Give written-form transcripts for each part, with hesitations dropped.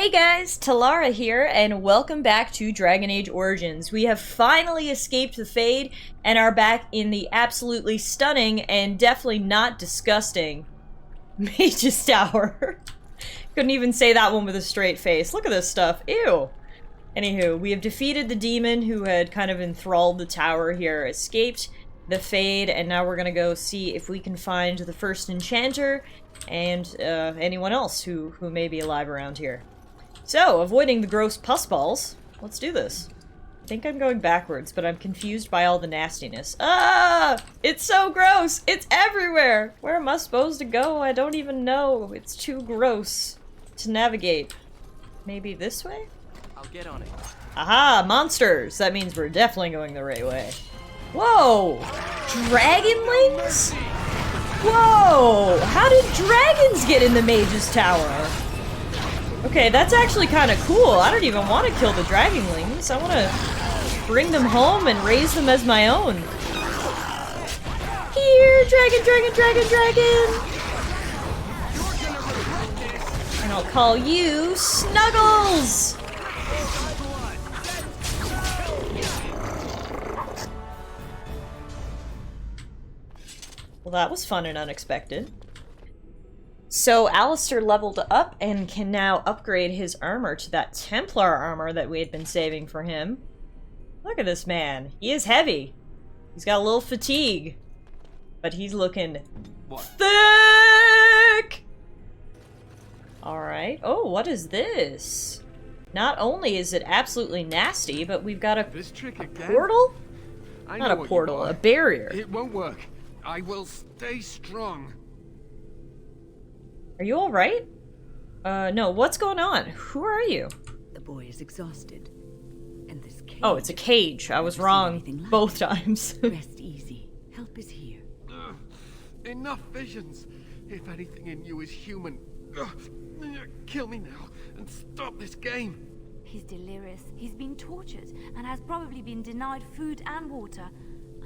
Hey guys, Tallara here, and welcome back to Dragon Age Origins. We have finally escaped the Fade, and are back in the absolutely stunning, and definitely not disgusting, Mage's Tower. Couldn't even say that one with a straight face. Look at this stuff. Ew. Anywho, we have defeated the demon who had kind of enthralled the tower here, escaped the Fade, and now we're gonna go see if we can find the first enchanter and anyone else who may be alive around here. So, avoiding the gross pus balls, let's do this. I think I'm going backwards, but I'm confused by all the nastiness. Ah! It's so gross! It's everywhere! Where am I supposed to go? I don't even know. It's too gross to navigate. Maybe this way? I'll get on it. Aha! Monsters! That means we're definitely going the right way. Whoa! Dragonlings? Whoa! How did dragons get in the Mage's Tower? Okay, that's actually kind of cool. I don't even want to kill the dragonlings. I want to bring them home and raise them as my own. Here, dragon, dragon, dragon, dragon! And I'll call you Snuggles! Well, that was fun and unexpected. So, Alistair leveled up and can now upgrade his armor to that Templar armor that we had been saving for him. Look at this man. He is heavy. He's got a little fatigue. But he's looking thick! Alright. Oh, what is this? Not only is it absolutely nasty, but we've got a portal? Not a portal, a barrier. It won't work. I will stay strong. Are you alright? No, what's going on? Who are you? The boy is exhausted. And this cage... Oh, it's a cage. I was wrong both times. Rest easy. Help is here. Enough visions. If anything in you is human, kill me now and stop this game. He's delirious. He's been tortured and has probably been denied food and water.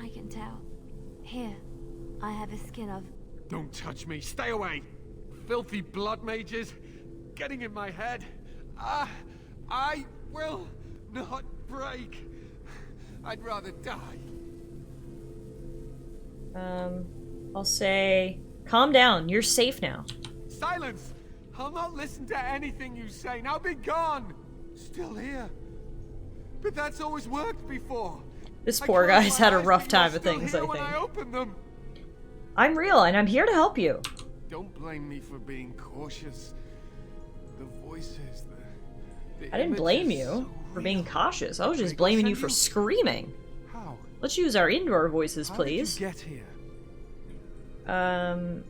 I can tell. Here, I have a skin of... Don't touch me. Stay away. Filthy blood mages getting in my head. I will not break. I'd rather die. I'll say, calm down. You're safe now. Silence! I'll not listen to anything you say. Now be gone. Still here. But that's always worked before. This poor guy's had a rough time of things, I think. I open them. I'm real, and I'm here to help you. Don't blame me for being cautious. The voices, the I didn't blame you so for being cautious. I was just blaming you for screaming. How? Let's use our indoor voices, please. How did you get here?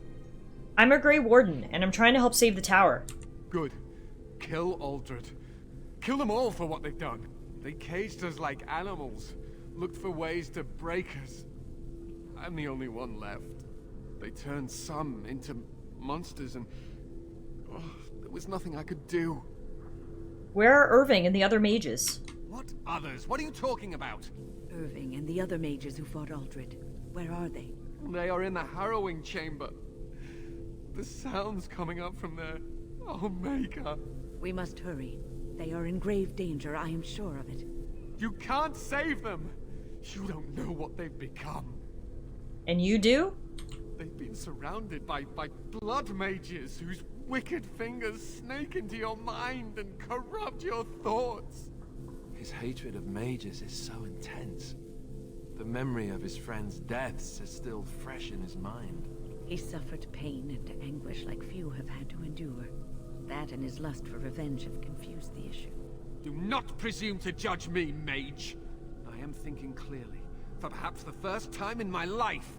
I'm a Grey Warden, and I'm trying to help save the tower. Good. Kill Aldred. Kill them all for what they've done. They caged us like animals. Looked for ways to break us. I'm the only one left. They turned some into monsters and... there was nothing I could do. Where are Irving and the other mages? What others? What are you talking about? Irving and the other mages who fought Aldred. Where are they? They are in the harrowing chamber. The sounds coming up from there. Oh, Maker. We must hurry. They are in grave danger, I am sure of it. You can't save them! You don't know what they've become. And you do? They've been surrounded by blood mages whose wicked fingers snake into your mind and corrupt your thoughts. His hatred of mages is so intense. The memory of his friends' deaths is still fresh in his mind. He suffered pain and anguish like few have had to endure. That and his lust for revenge have confused the issue. Do not presume to judge me, mage. I am thinking clearly, for perhaps the first time in my life.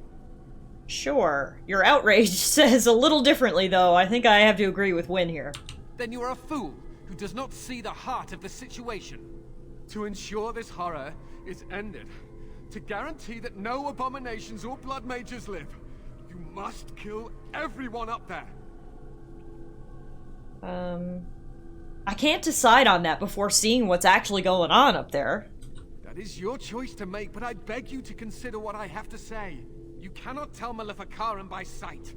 Sure. Your outrage says a little differently, though. I think I have to agree with Wynn here. Then you are a fool who does not see the heart of the situation. To ensure this horror is ended, to guarantee that no abominations or blood mages live, you must kill everyone up there. I can't decide on that before seeing what's actually going on up there. That is your choice to make, but I beg you to consider what I have to say. You cannot tell Maleficarum by sight.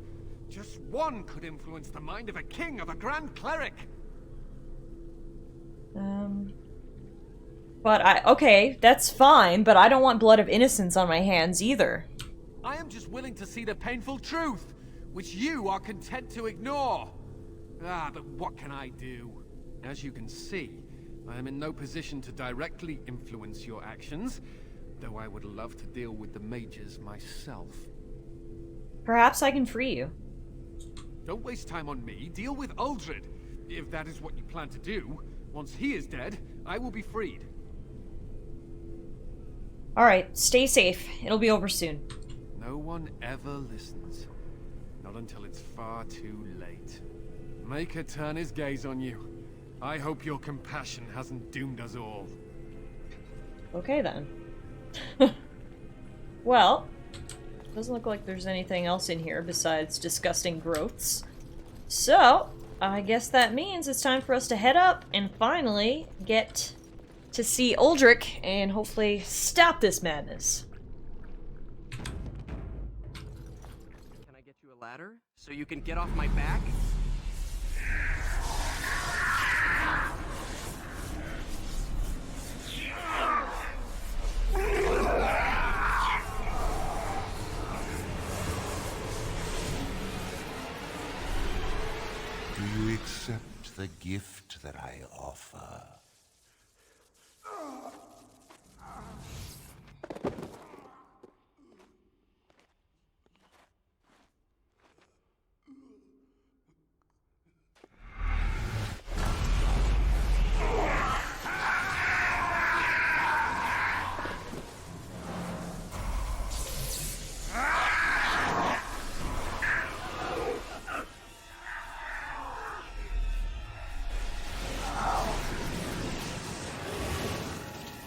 Just one could influence the mind of a king, of a grand cleric. But okay, that's fine, but I don't want blood of innocence on my hands either. I am just willing to see the painful truth, which you are content to ignore. Ah, but what can I do? As you can see, I am in no position to directly influence your actions, though I would love to deal with the mages myself. Perhaps I can free you. Don't waste time on me. Deal with Uldred. If that is what you plan to do, once he is dead, I will be freed. Alright, stay safe. It'll be over soon. No one ever listens. Not until it's far too late. Maker turn his gaze on you. I hope your compassion hasn't doomed us all. Okay then. Well, doesn't look like there's anything else in here besides disgusting growths. So, I guess that means it's time for us to head up and finally get to see Uldric and hopefully stop this madness. Can I get you a ladder so you can get off my back? Do you accept the gift that I offer?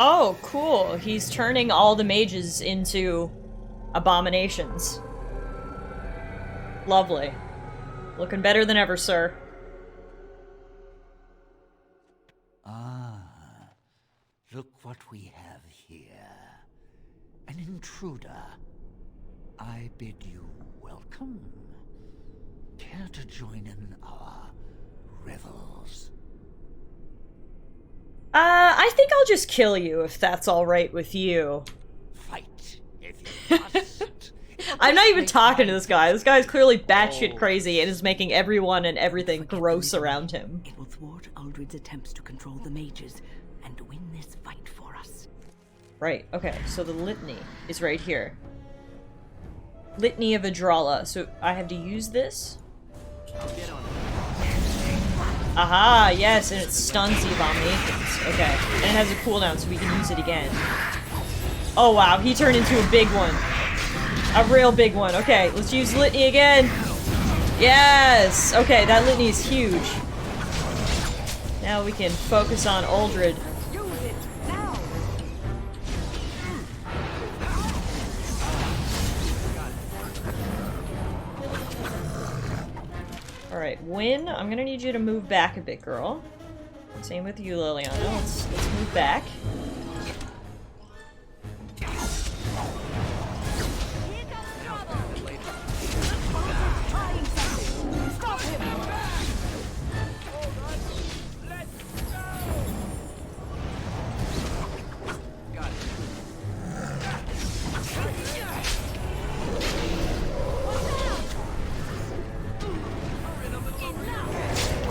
Oh, cool. He's turning all the mages into abominations. Lovely. Looking better than ever, sir. Ah, look what we have here. An intruder. I bid you welcome. Care to join in our revels? I think I'll just kill you if that's alright with you. Fight if you must. I'm not even talking to this guy. This guy's clearly batshit crazy and is making everyone and everything gross around him. It will thwart Uldred's attempts to control the mages and win this fight for us. Right, okay, so the litany is right here. Litany of Adralla. So I have to use this? I'll get on it. Aha, yes, and it stuns the abominations. Okay, and it has a cooldown so we can use it again. Oh wow, he turned into a big one. A real big one. Okay, let's use Litany again. Yes! Okay, that Litany is huge. Now we can focus on Uldred. Use it now. Alright, Wynn, I'm gonna need you to move back a bit, girl. Same with you, Liliana. Let's move back. Stop him. Got it.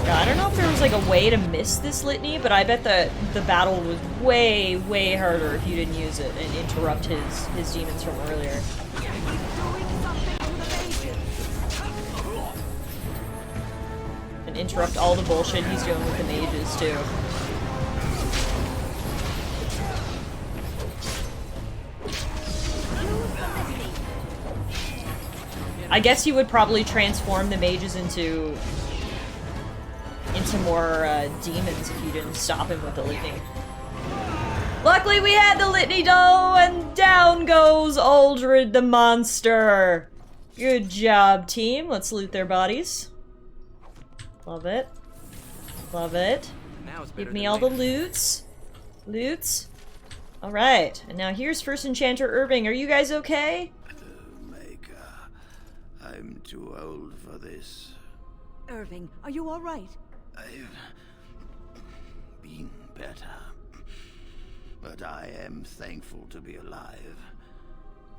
Yeah, I don't know if there was like a way to miss this litany, but I bet the battle was way, way harder if you didn't use it and interrupt his demons from earlier. And interrupt all the bullshit he's doing with the mages, too. I guess you would probably transform the mages into more demons if you didn't stop him with the litany. Luckily we had the litany though, and down goes Uldred the monster. Good job, team. Let's loot their bodies. Love it. Love it. Now it's better Give me than all the later. loots. Loots. Alright, and now here's First Enchanter Irving. Are you guys okay? Maker, I'm too old for this. Irving, are you alright? I've been better. but I am thankful to be alive.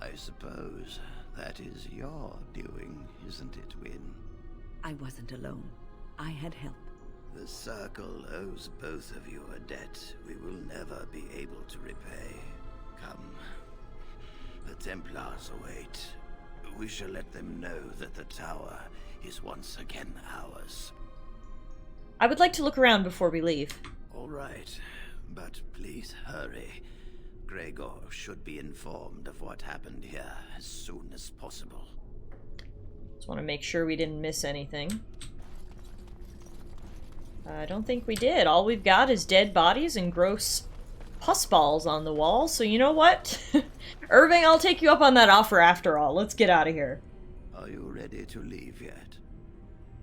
I suppose that is your doing, isn't it, Wynne? I wasn't alone. I had help. The Circle owes both of you a debt we will never be able to repay. Come. The Templars await. We shall let them know that the tower is once again ours. I would like to look around before we leave. All right, but please hurry. Gregor should be informed of what happened here as soon as possible. Just want to make sure we didn't miss anything. I don't think we did. All we've got is dead bodies and gross pus balls on the wall, so you know what? Irving, I'll take you up on that offer after all. Let's get out of here. Are you ready to leave yet?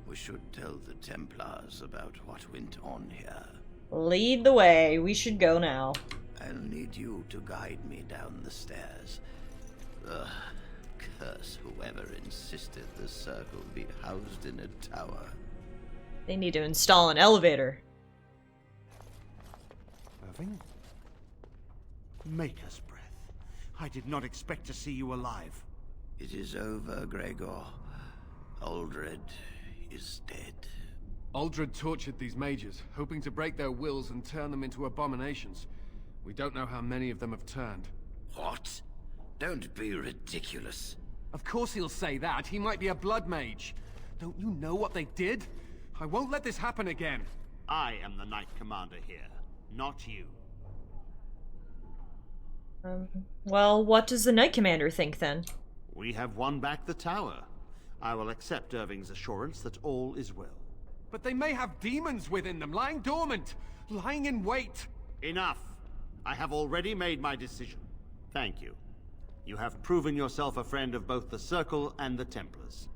We should tell the Templars about what went on here. Lead the way. We should go now. I'll need you to guide me down the stairs. Ugh, curse whoever insisted the Circle be housed in a tower. They need to install an elevator. Irving? Maker's breath. I did not expect to see you alive. It is over, Gregor. Aldred is dead. Aldred tortured these mages, hoping to break their wills and turn them into abominations. We don't know how many of them have turned. What? Don't be ridiculous. Of course he'll say that. He might be a blood mage. Don't you know what they did? I won't let this happen again. I am the Knight Commander here, not you. Well, what does the Knight Commander think then? We have won back the tower. I will accept Irving's assurance that all is well. But they may have demons within them, lying dormant, lying in wait. Enough! I have already made my decision. Thank you. You have proven yourself a friend of both the Circle and the Templars.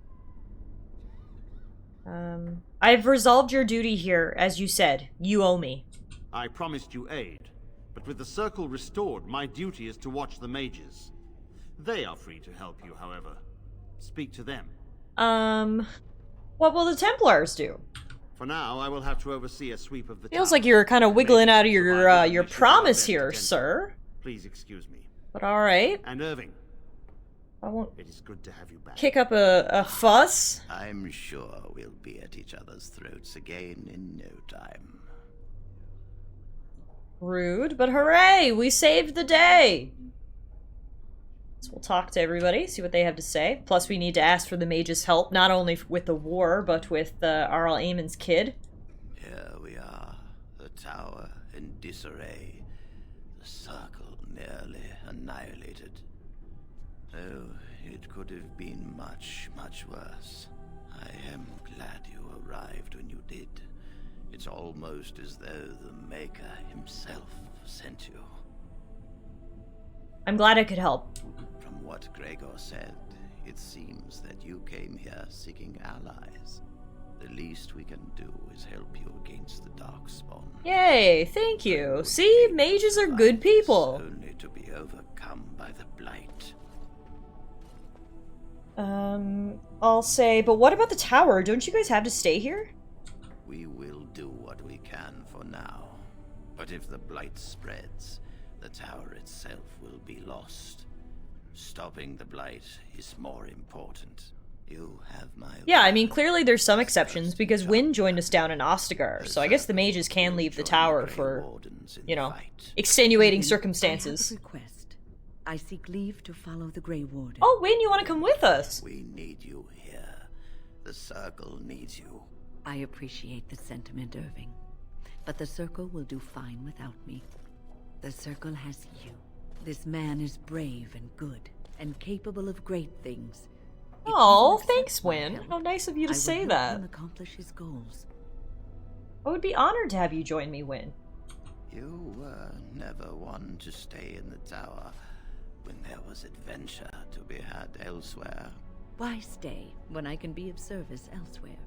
I've resolved your duty here, as you said. You owe me. I promised you aid, but with the Circle restored, my duty is to watch the mages. They are free to help you, however. Speak to them. What will the Templars do? For now, I will have to oversee a sweep of the Feels tower. like you're kind of wiggling out of your Mission promise best here, attention. sir. Please excuse me. But alright. And Irving, I won't it is good to have you back. kick up a fuss. I'm sure we'll be at each other's throats again in no time. Rude, but hooray! We saved the day! So we'll talk to everybody, see what they have to say. Plus we need to ask for the mage's help, not only with the war, but with Arl Eamon's kid. Here we are, the tower in disarray, the Circle nearly annihilated. Oh, it could have been much, much worse. I am glad you arrived when you did. It's almost as though the Maker himself sent you. I'm glad I could help. From what Gregor said, it seems that you came here seeking allies. The least we can do is help you against the Darkspawn. Yay, thank you. See, mages are good people. Only to be overcome by the blight. I'll say, but what about the tower? Don't you guys have to stay here? We will do what we can for now. But if the blight spreads, the tower itself will be lost. Stopping the blight is more important. You have my... Yeah, I mean, clearly there's some exceptions, because Wynne joined us down in Ostagar, so I guess the mages can leave the tower for, you know, extenuating circumstances. I have a request. I seek leave to follow the Grey Warden. Oh, Wynne, you want to come with us? We need you here. The Circle needs you. I appreciate the sentiment, Irving, but the Circle will do fine without me. The Circle has you. This man is brave and good, and capable of great things. If Oh, you accept thanks, my Wynne. help, How nice of you to I will say help that. him accomplish his goals. I would be honored to have you join me, Wynne. You were never one to stay in the tower when there was adventure to be had elsewhere. Why stay when I can be of service elsewhere?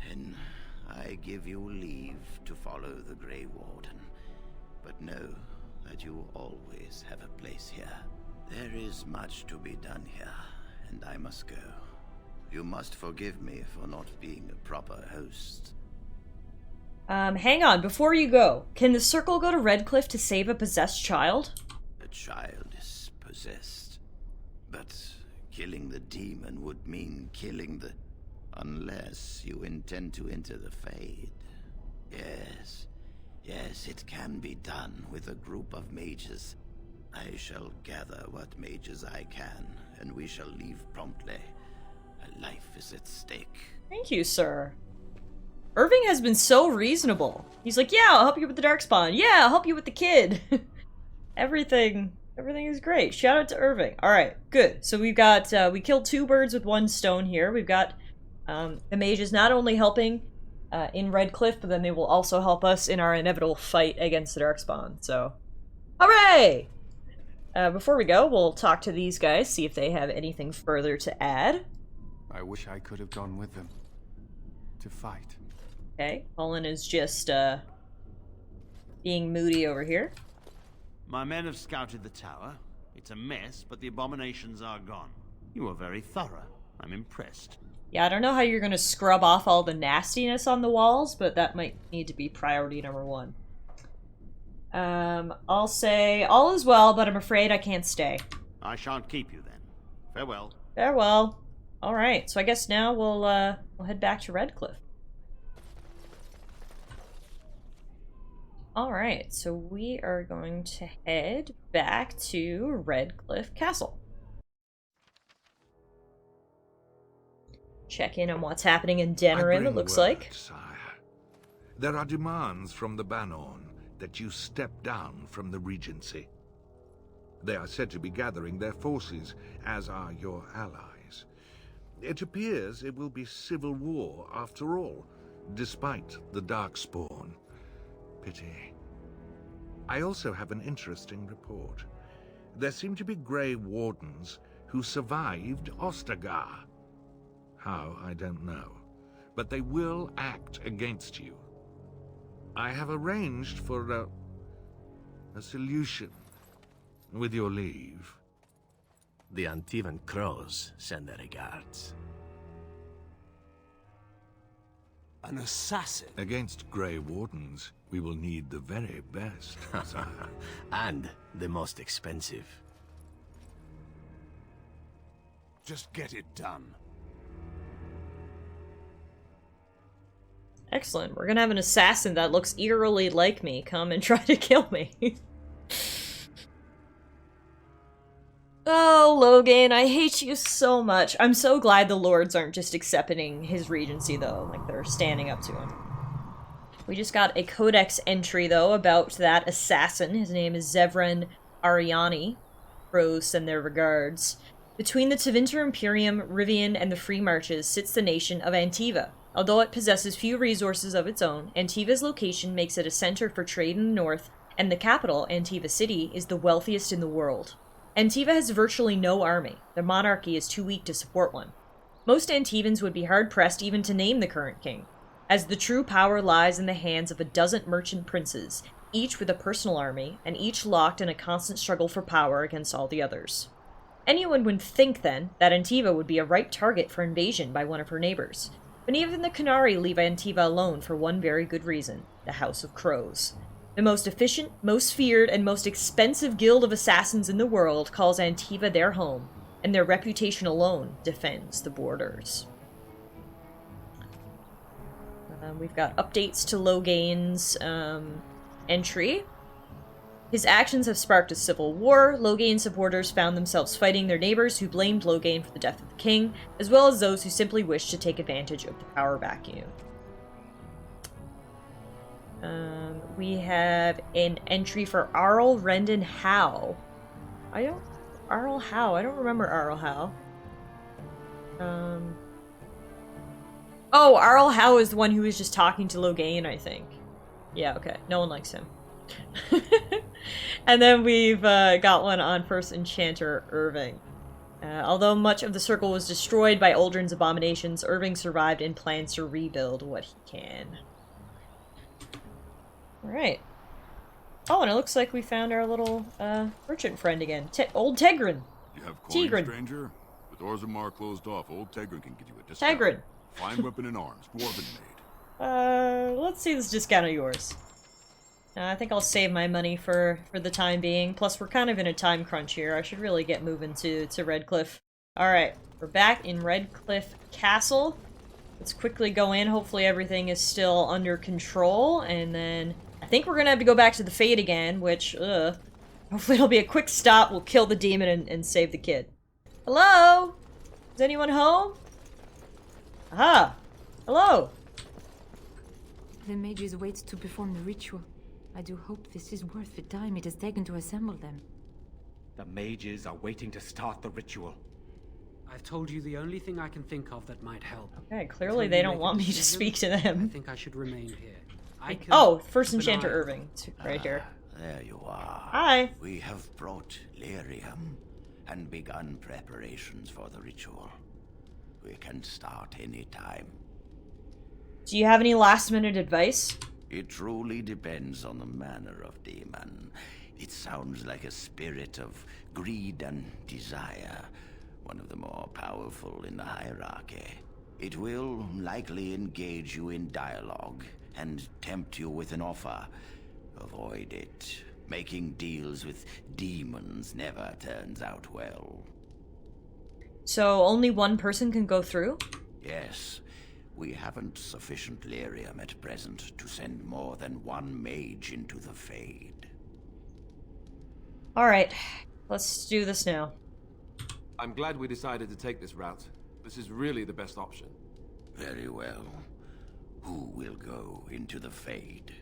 Then I give you leave to follow the Grey Warden. But know that you always have a place here. There is much to be done here, and I must go. You must forgive me for not being a proper host. Hang on, before you go, can the circle go to Redcliffe to save a possessed child? The child is possessed. But killing the demon would mean killing the... Unless you intend to enter the Fade. Yes. Yes, it can be done with a group of mages. I shall gather what mages I can, and we shall leave promptly. A life is at stake. Thank you, sir. Irving has been so reasonable. He's like, yeah, I'll help you with the Darkspawn. Yeah, I'll help you with the kid. Everything is great. Shout out to Irving. Alright, good. So we've got, we killed 2 birds with 1 stone here. We've got the mages not only helping in Redcliffe, but then they will also help us in our inevitable fight against the Darkspawn. So, hooray! Before we go, we'll talk to these guys, see if they have anything further to add. I wish I could have gone with them. To fight. Okay, Olin is just, being moody over here. My men have scouted the tower. It's a mess, but the abominations are gone. You are very thorough. I'm impressed. Yeah, I don't know how you're gonna scrub off all the nastiness on the walls, but that might need to be priority number 1. I'll say all is well, but I'm afraid I can't stay. I shan't keep you then. Farewell. Farewell. Alright, so I guess now we'll head back to Redcliffe. Alright, so we are going to head back to Redcliffe Castle. Check in on what's happening in Denerim, it looks like. Sire. There are demands from the Banon that you step down from the Regency. They are said to be gathering their forces, as are your allies. It appears it will be civil war after all, despite the Darkspawn. Pity. I also have an interesting report. There seem to be Grey Wardens who survived Ostagar. How, I don't know. But they will act against you. I have arranged for a solution, with your leave. The Antivan Crows send their regards. An assassin? Against Grey Wardens, we will need the very best, sire. And the most expensive. Just get it done. Excellent. We're gonna have an assassin that looks eerily like me come and try to kill me. Oh, Logan, I hate you so much. I'm so glad the lords aren't just accepting his regency, though. Like, they're standing up to him. We just got a codex entry, though, about that assassin. His name is Zevran Ariani. Pros send their regards. Between the Tevinter Imperium, Rivian, and the Free Marches sits the nation of Antiva. Although it possesses few resources of its own, Antiva's location makes it a center for trade in the north, and the capital, Antiva City, is the wealthiest in the world. Antiva has virtually no army. The monarchy is too weak to support one. Most Antivans would be hard-pressed even to name the current king, as the true power lies in the hands of a dozen merchant princes, each with a personal army, and each locked in a constant struggle for power against all the others. Anyone would think, then, that Antiva would be a ripe target for invasion by one of her neighbors. But even the Qunari leave Antiva alone for one very good reason: the House of Crows. The most efficient, most feared, and most expensive guild of assassins in the world calls Antiva their home, and their reputation alone defends the borders. We've got updates to Logain's entry. His actions have sparked a civil war. Logain supporters found themselves fighting their neighbors who blamed Logain for the death of the king, as well as those who simply wished to take advantage of the power vacuum. We have an entry for Arl Rendon Howe. Arl Howe. I don't remember Arl Howe. Oh, Arl Howe is the one who was just talking to Logain, I think. Yeah, okay. No one likes him. And then we've got one on First Enchanter Irving. Although much of the circle was destroyed by Uldren's abominations, Irving survived and plans to rebuild what he can. Alright. Oh, and it looks like we found our little merchant friend again. Old Tegrin. You have coin, stranger? With Orzammar closed off, old Tegrin can give you a discount. Tegrin. Fine weapon and arms, dwarven made. Let's see this discount of yours. I think I'll save my money for the time being. Plus, we're kind of in a time crunch here. I should really get moving to Redcliffe. Alright, we're back in Redcliffe Castle. Let's quickly go in. Hopefully everything is still under control. And then I think we're gonna have to go back to the Fade again, which, hopefully it'll be a quick stop. We'll kill the demon and save the kid. Hello? Is anyone home? Aha! Hello! The mages wait to perform the ritual. I do hope this is worth the time it has taken to assemble them. The mages are waiting to start the ritual. I've told you the only thing I can think of that might help. Okay, clearly they don't want me to speak to them. I think I should remain here. Oh, First Enchanter Irving. Right here. There you are. Hi. We have brought lyrium and begun preparations for the ritual. We can start any time. Do you have any last-minute advice? It truly depends on the manner of demon. It sounds like a spirit of greed and desire, one of the more powerful in the hierarchy. It will likely engage you in dialogue and tempt you with an offer. Avoid it. Making deals with demons never turns out well. So only one person can go through? Yes. We haven't sufficient lyrium at present to send more than one mage into the Fade. Alright, let's do this now. I'm glad we decided to take this route. This is really the best option. Very well. Who will go into the Fade?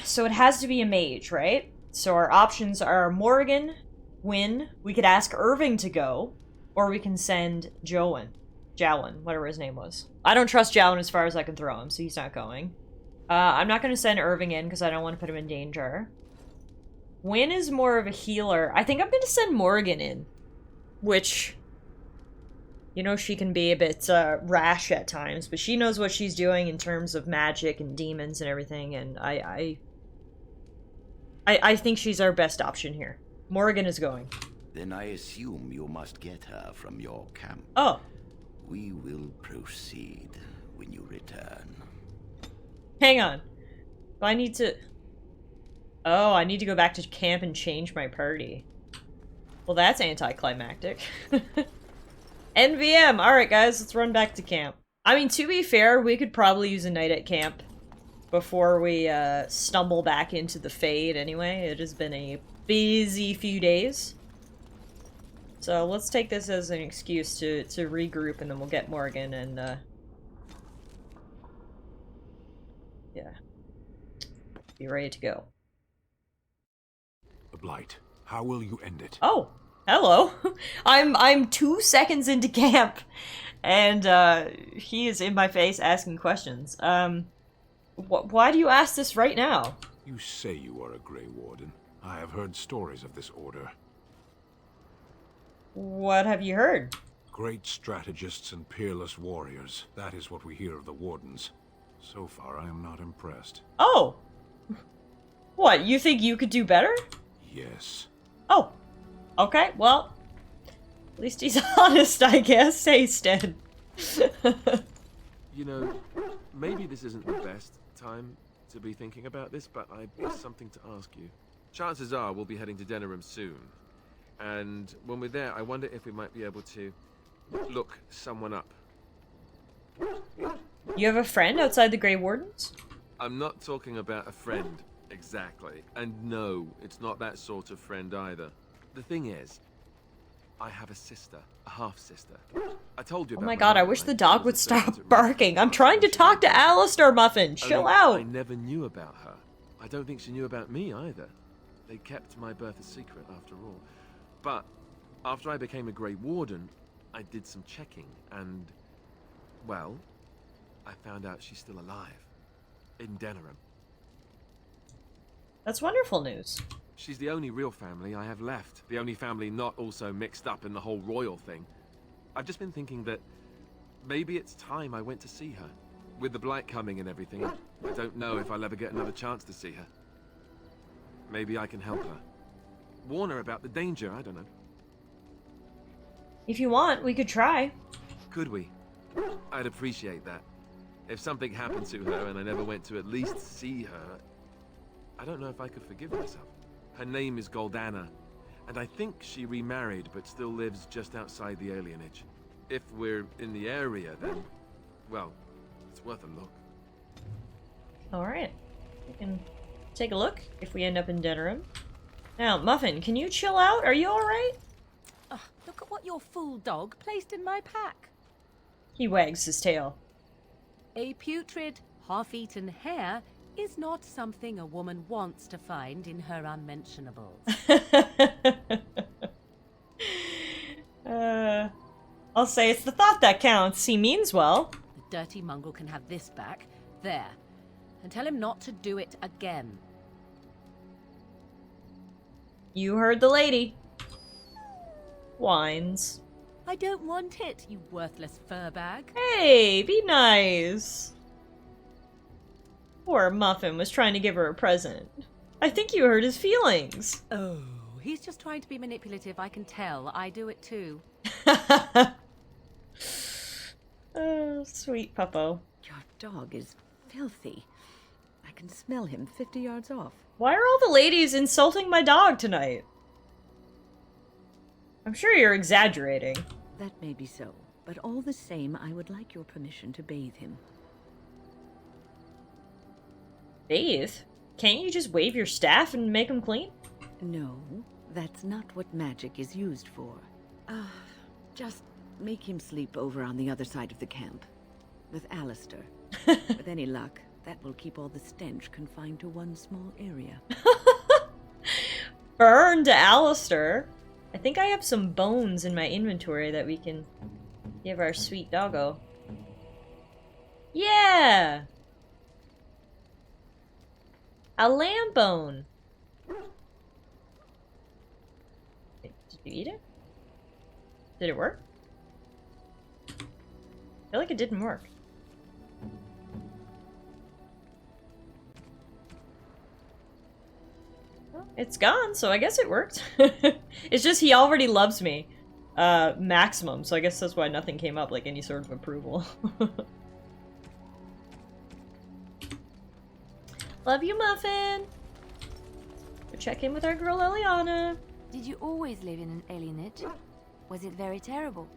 So it has to be a mage, right? So our options are Morrigan, Wynn, we could ask Irving to go, or we can send Jowan, whatever his name was. I don't trust Jowan as far as I can throw him, so he's not going. I'm not going to send Irving in because I don't want to put him in danger. Wynn is more of a healer. I think I'm going to send Morrigan in, which, you know, she can be a bit rash at times, but she knows what she's doing in terms of magic and demons and everything, and I think she's our best option here. Morrigan is going. Then I assume you must get her from your camp. Oh. We will proceed when you return. Hang on. Do I need to... Oh, I need to go back to camp and change my party. Well, that's anticlimactic. NVM! Alright, guys, let's run back to camp. I mean, to be fair, we could probably use a night at camp before we stumble back into the Fade anyway. It has been a busy few days. So let's take this as an excuse to regroup, and then we'll get Morgan and, yeah. Be ready to go. The Blight. How will you end it? Oh, hello. I'm 2 seconds into camp, and he is in my face asking questions. Why do you ask this right now? You say you are a Grey Warden. I have heard stories of this order. What have you heard? Great strategists and peerless warriors. That is what we hear of the Wardens. So far, I am not impressed. Oh! What, you think you could do better? Yes. Oh. Okay, well, at least he's honest, I guess. Hey, Stan. You know, maybe this isn't the best time to be thinking about this, but I have something to ask you. Chances are we'll be heading to Denerim soon. And when we're there, I wonder if we might be able to look someone up. You have a friend outside the Grey Wardens? I'm not talking about a friend, exactly. And no, it's not that sort of friend either. The thing is, I have a sister, a half-sister. I told you about Oh my god, I wish the dog would stop barking. I'm trying to talk to Alistair, Muffin. Chill out. I never knew about her. I don't think she knew about me either. They kept my birth a secret after all. But after I became a Grey Warden, I did some checking and, well, I found out she's still alive. In Denerim. That's wonderful news. She's the only real family I have left. The only family not also mixed up in the whole royal thing. I've just been thinking that maybe it's time I went to see her. With the Blight coming and everything, I don't know if I'll ever get another chance to see her. Maybe I can help her. Warn her about the danger, I don't know. If you want, we could try. Could we? I'd appreciate that. If something happened to her and I never went to at least see her, I don't know if I could forgive myself. Her name is Goldana, and I think she remarried but still lives just outside the alienage. If we're in the area, then, well, it's worth a look. Alright. We can take a look if we end up in Denerim. Now, Muffin, can you chill out? Are you alright? Oh, look at what your fool dog placed in my pack. He wags his tail. A putrid, half-eaten hare is not something a woman wants to find in her unmentionables. I'll say it's the thought that counts. He means well. The dirty mongrel can have this back. There. And tell him not to do it again. You heard the lady. Whines. I don't want it, you worthless fur bag. Hey, be nice. Poor Muffin was trying to give her a present. I think you hurt his feelings. Oh, he's just trying to be manipulative, I can tell. I do it too. Oh, sweet puppo. Your dog is filthy. I can smell him 50 yards off. Why are all the ladies insulting my dog tonight? I'm sure you're exaggerating. That may be so, but all the same, I would like your permission to bathe him. Bathe? Can't you just wave your staff and make him clean? No, that's not what magic is used for. Just make him sleep over on the other side of the camp. With Alistair. With any luck, that will keep all the stench confined to one small area. Burn to Alistair. I think I have some bones in my inventory that we can give our sweet doggo. Yeah! A lamb bone. Did you eat it? Did it work? I feel like it didn't work. Well, it's gone, so I guess it worked. It's just he already loves me. Maximum, so I guess that's why nothing came up, like any sort of approval. Love you, Muffin! We'll check in with our girl Liliana. Did you always live in an alienage? Was it very terrible?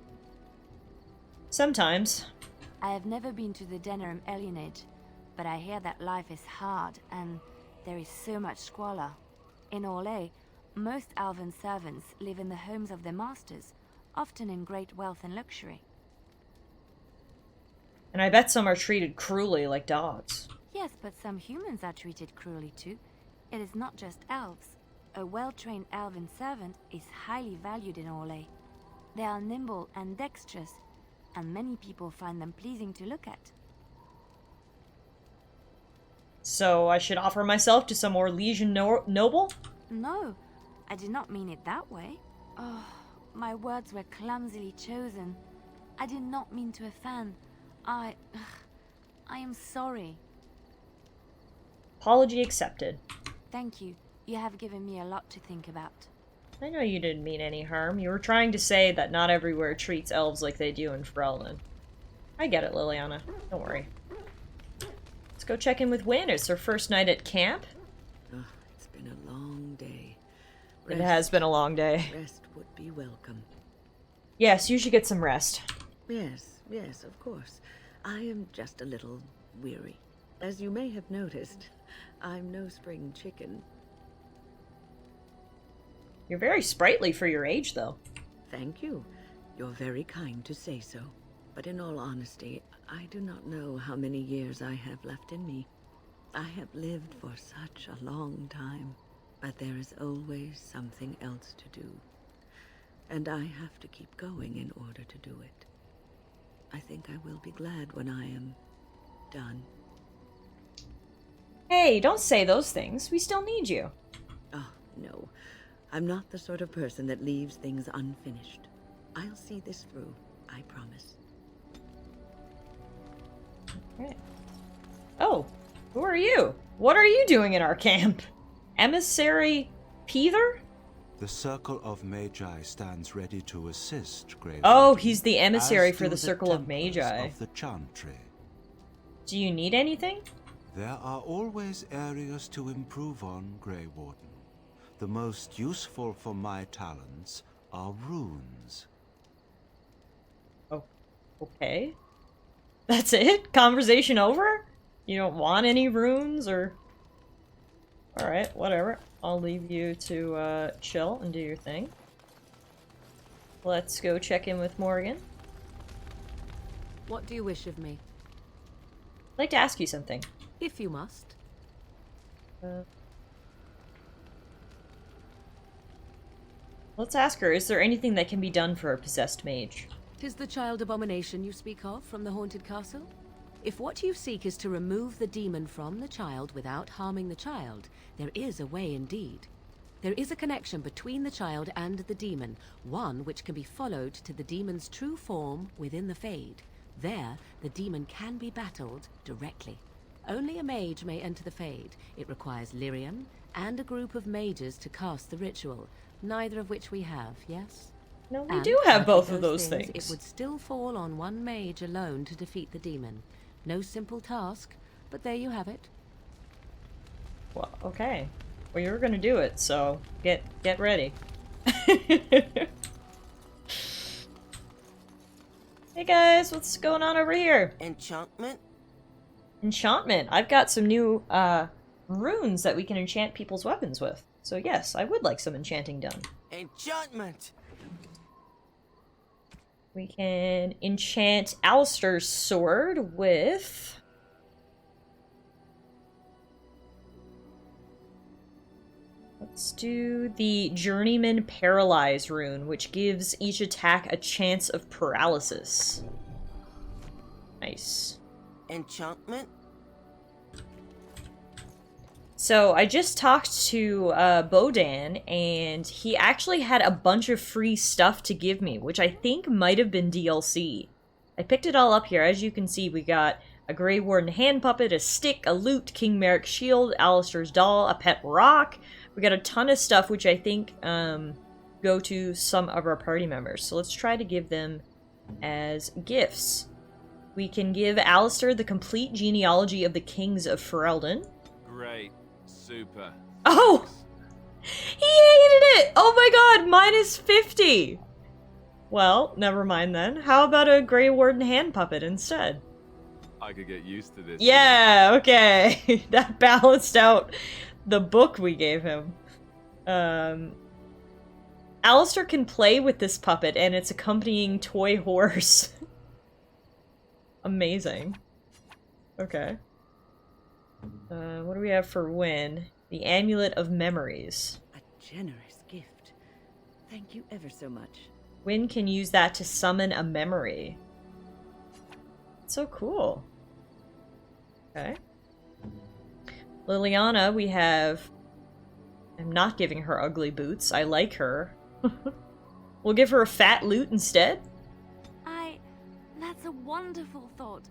Sometimes. I have never been to the Denerim alienage, but I hear that life is hard and there is so much squalor. In Orlais, most elven servants live in the homes of their masters, often in great wealth and luxury. And I bet some are treated cruelly like dogs. Yes, but some humans are treated cruelly too. It is not just elves. A well-trained elven servant is highly valued in Orlais. They are nimble and dexterous, and many people find them pleasing to look at. So I should offer myself to some Orlesian noble? No, I did not mean it that way. Oh, my words were clumsily chosen. I did not mean to offend. I am sorry. Apology accepted. Thank you. You have given me a lot to think about. I know you didn't mean any harm. You were trying to say that not everywhere treats elves like they do in Ferelden. I get it, Liliana. Don't worry. Let's go check in with Wynne. It's her first night at camp. Oh, it's been a long day. It has been a long day. Rest would be welcome. Yes, you should get some rest. Yes, yes, of course. I am just a little weary. As you may have noticed, I'm no spring chicken. You're very sprightly for your age, though. Thank you. You're very kind to say so. But in all honesty, I do not know how many years I have left in me. I have lived for such a long time, but there is always something else to do. And I have to keep going in order to do it. I think I will be glad when I am done. Hey, don't say those things. We still need you. Oh, no. I'm not the sort of person that leaves things unfinished. I'll see this through, I promise. Okay. Oh, who are you? What are you doing in our camp? Emissary Peether? The Circle of Magi stands ready to assist, Grey Oh, Warden, he's the emissary as for do the Circle of Templars Magi. of the Chantry. Do you need anything? There are always areas to improve on, Grey Warden. The most useful for my talents are runes. Oh, okay. That's it? Conversation over? You don't want any runes, or... Alright, whatever. I'll leave you to, chill and do your thing. Let's go check in with Morgan. What do you wish of me? I'd like to ask you something. If you must. Let's ask her, is there anything that can be done for a possessed mage? 'Tis the child abomination you speak of from the haunted castle? If what you seek is to remove the demon from the child without harming the child, there is a way indeed. There is a connection between the child and the demon, one which can be followed to the demon's true form within the Fade. There, the demon can be battled directly. Only a mage may enter the Fade. It requires Lyrium and a group of mages to cast the ritual, neither of which we have, yes? No, we do have both of those things. It would still fall on one mage alone to defeat the demon. No simple task, but there you have it. Well, okay. Well, you're gonna do it, so get ready. Hey guys, what's going on over here? Enchantment? Enchantment. I've got some new runes that we can enchant people's weapons with. So yes, I would like some enchanting done. Enchantment! We can enchant Alistair's sword with... Let's do the Journeyman Paralyze rune, which gives each attack a chance of paralysis. Nice. Enchantment? So, I just talked to Bodan, and he actually had a bunch of free stuff to give me, which I think might have been DLC. I picked it all up here. As you can see, we got a Grey Warden hand puppet, a stick, a lute, King Merrick's shield, Alistair's doll, a pet rock. We got a ton of stuff, which I think go to some of our party members. So let's try to give them as gifts. We can give Alistair the complete genealogy of the kings of Ferelden. Great. Super. Oh! He hated it! Oh my god, minus 50! Well, never mind then. How about a Grey Warden hand puppet instead? I could get used to this. Yeah, okay. That balanced out the book we gave him. Alistair can play with this puppet and its accompanying toy horse. Amazing. Okay. What do we have for Wynne? The Amulet of Memories. A generous gift. Thank you ever so much. Wynne can use that to summon a memory. So cool. Okay. Liliana, we have... I'm not giving her ugly boots. I like her. We'll give her a fat lute instead. That's a wonderful thought.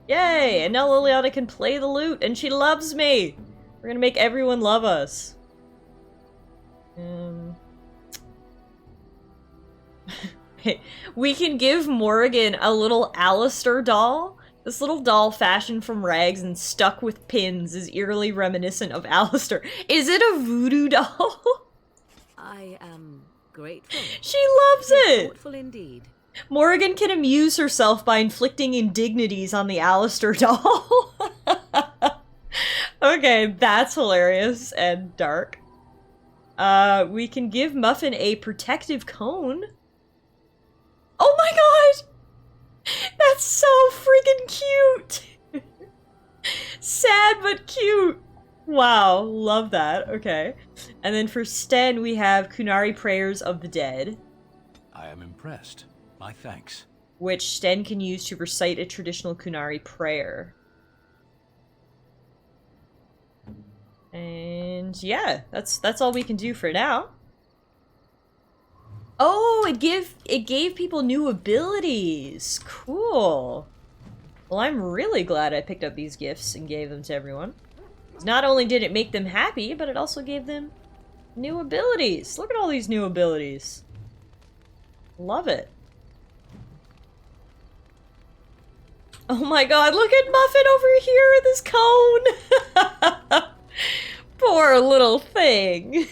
Yay! And now Liliana can play the lute, and she loves me! We're gonna make everyone love us. We can give Morrigan a little Alistair doll. This little doll fashioned from rags and stuck with pins is eerily reminiscent of Alistair. Is it a voodoo doll? I am grateful. She loves it! Thoughtful indeed. Morrigan can amuse herself by inflicting indignities on the Alistair doll. Okay, that's hilarious and dark. We can give Muffin a protective cone. Oh my god! That's so freaking cute! Sad but cute! Wow, love that. Okay. And then for Sten, we have Qunari Prayers of the Dead. I am impressed. My thanks. Which Sten can use to recite a traditional Qunari prayer. And yeah, that's all we can do for now. Oh, it gave people new abilities. Cool. Well, I'm really glad I picked up these gifts and gave them to everyone. Not only did it make them happy, but it also gave them New abilities. Look at all these new abilities. Love it. Oh my god, look at Muffin over here with his cone! Poor little thing.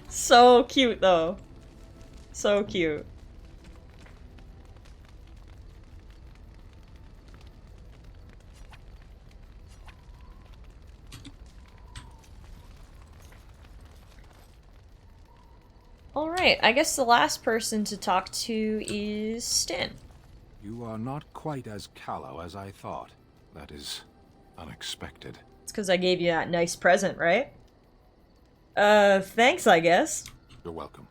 So cute though. So cute. Alright, I guess the last person to talk to is Stan. You are not quite as callow as I thought. That is unexpected. It's because I gave you that nice present, right? Thanks, I guess. You're welcome.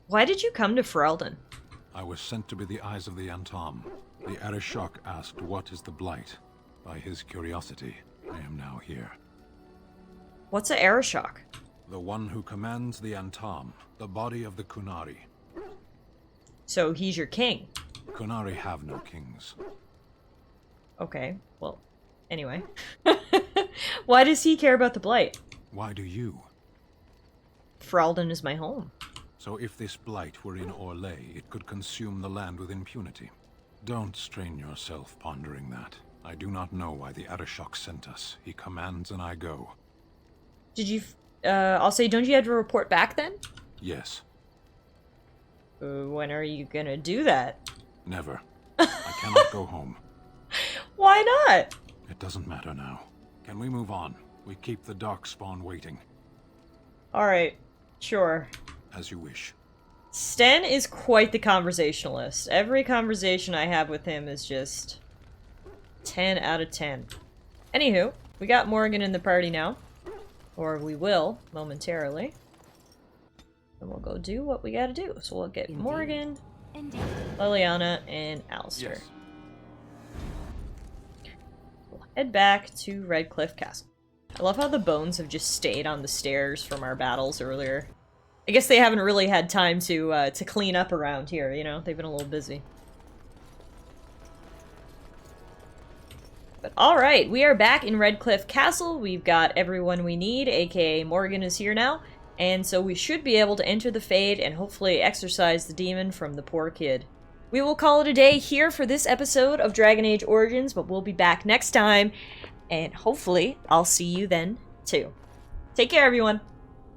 Why did you come to Ferelden? I was sent to be the eyes of the Antam. The Arishok asked, "What is the Blight?" By his curiosity, I am now here. What's a Arishok? The one who commands the Antam, the body of the Qunari. So he's your king? Qunari have no kings. Okay, well, anyway. Why does he care about the Blight? Why do you? Ferelden is my home. So if this Blight were in Orlais, it could consume the land with impunity. Don't strain yourself pondering that. I do not know why the Arishok sent us. He commands and I go. Did you... I'll say, don't you have to report back then? Yes. When are you gonna do that? Never. I cannot go home. Why not? It doesn't matter now. Can we move on? We keep the Darkspawn waiting. Alright, sure. As you wish. Sten is quite the conversationalist. Every conversation I have with him is just 10 out of 10. Anywho, we got Morgan in the party now. Or we will, momentarily. And we'll go do what we gotta do. So we'll get Morgan, Liliana, and Alistair. Yes. We'll head back to Redcliffe Castle. I love how the bones have just stayed on the stairs from our battles earlier. I guess they haven't really had time to clean up around here, you know? They've been a little busy. But alright, we are back in Redcliffe Castle. We've got everyone we need, aka Morgan is here now. And so we should be able to enter the Fade and hopefully exorcise the demon from the poor kid. We will call it a day here for this episode of Dragon Age Origins, but we'll be back next time. And hopefully, I'll see you then, too. Take care, everyone!